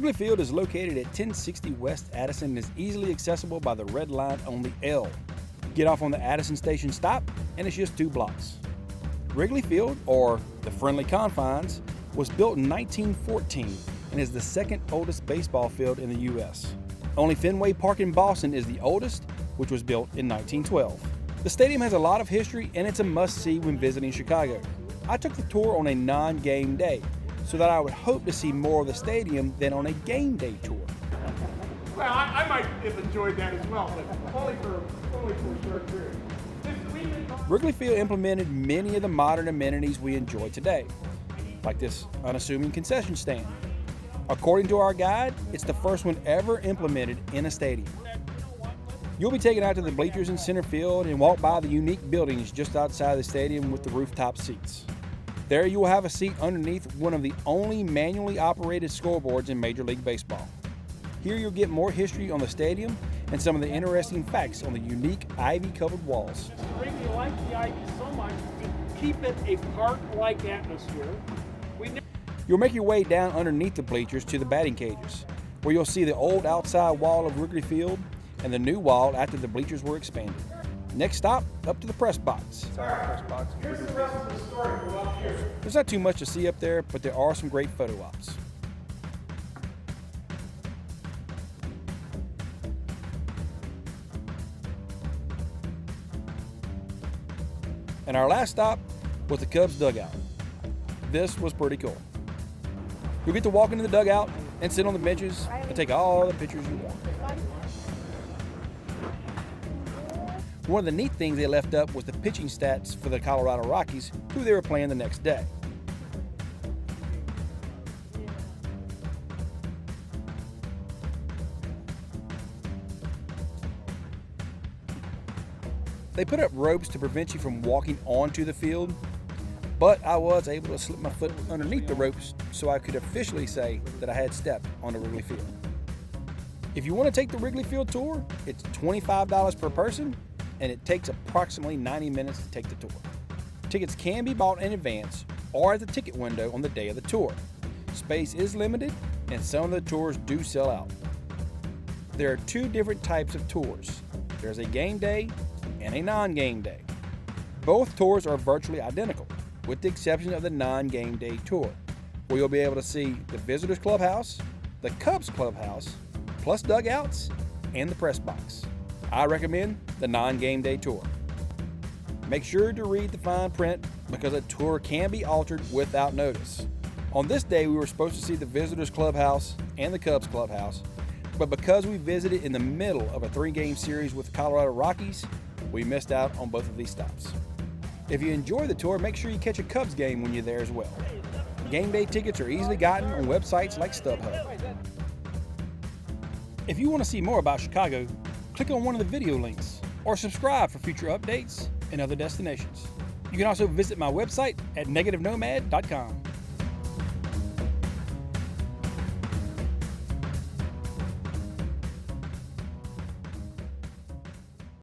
Wrigley Field is located at 1060 West Addison and is easily accessible by the red line on the L. Get off on the Addison Station stop and it's just 2 blocks. Wrigley Field, or the Friendly Confines, was built in 1914 and is the second oldest baseball field in the U.S. Only Fenway Park in Boston is the oldest, which was built in 1912. The stadium has a lot of history and it's a must-see when visiting Chicago. I took the tour on a non-game day, so that I would hope to see more of the stadium than on a game day tour. Well, I might have enjoyed that as well, but only for a short period. Wrigley Field implemented many of the modern amenities we enjoy today, like this unassuming concession stand. According to our guide, it's the first one ever implemented in a stadium. You'll be taken out to the bleachers in center field and walk by the unique buildings just outside the stadium with the rooftop seats. There you will have a seat underneath one of the only manually operated scoreboards in Major League Baseball. Here you'll get more history on the stadium and some of the interesting facts on the unique ivy-covered walls. We like the ivy so much, we keep it a park-like atmosphere. You'll make your way down underneath the bleachers to the batting cages, where you'll see the old outside wall of Wrigley Field and the new wall after the bleachers were expanded. Next stop, up to the press box. Here's the rest of the story from up here. There's not too much to see up there, but there are some great photo ops. And our last stop was the Cubs dugout. This was pretty cool. You'll get to walk into the dugout and sit on the benches and take all the pictures you want. One of the neat things they left up was the pitching stats for the Colorado Rockies, who they were playing the next day. They put up ropes to prevent you from walking onto the field, but I was able to slip my foot underneath the ropes so I could officially say that I had stepped on the Wrigley Field. If you want to take the Wrigley Field tour, it's $25 per person, and it takes approximately 90 minutes to take the tour. Tickets can be bought in advance or at the ticket window on the day of the tour. Space is limited, and some of the tours do sell out. There are 2 different types of tours. There's a game day and a non-game day. Both tours are virtually identical, with the exception of the non-game day tour, where you'll be able to see the visitors clubhouse, the Cubs clubhouse, plus dugouts, and the press box. I recommend the non-game day tour. Make sure to read the fine print because a tour can be altered without notice. On this day, we were supposed to see the visitors clubhouse and the Cubs clubhouse, but because we visited in the middle of a 3-game series with the Colorado Rockies, we missed out on both of these stops. If you enjoy the tour, make sure you catch a Cubs game when you're there as well. Game day tickets are easily gotten on websites like StubHub. If you want to see more about Chicago, click on one of the video links or subscribe for future updates and other destinations. You can also visit my website at negativenomad.com.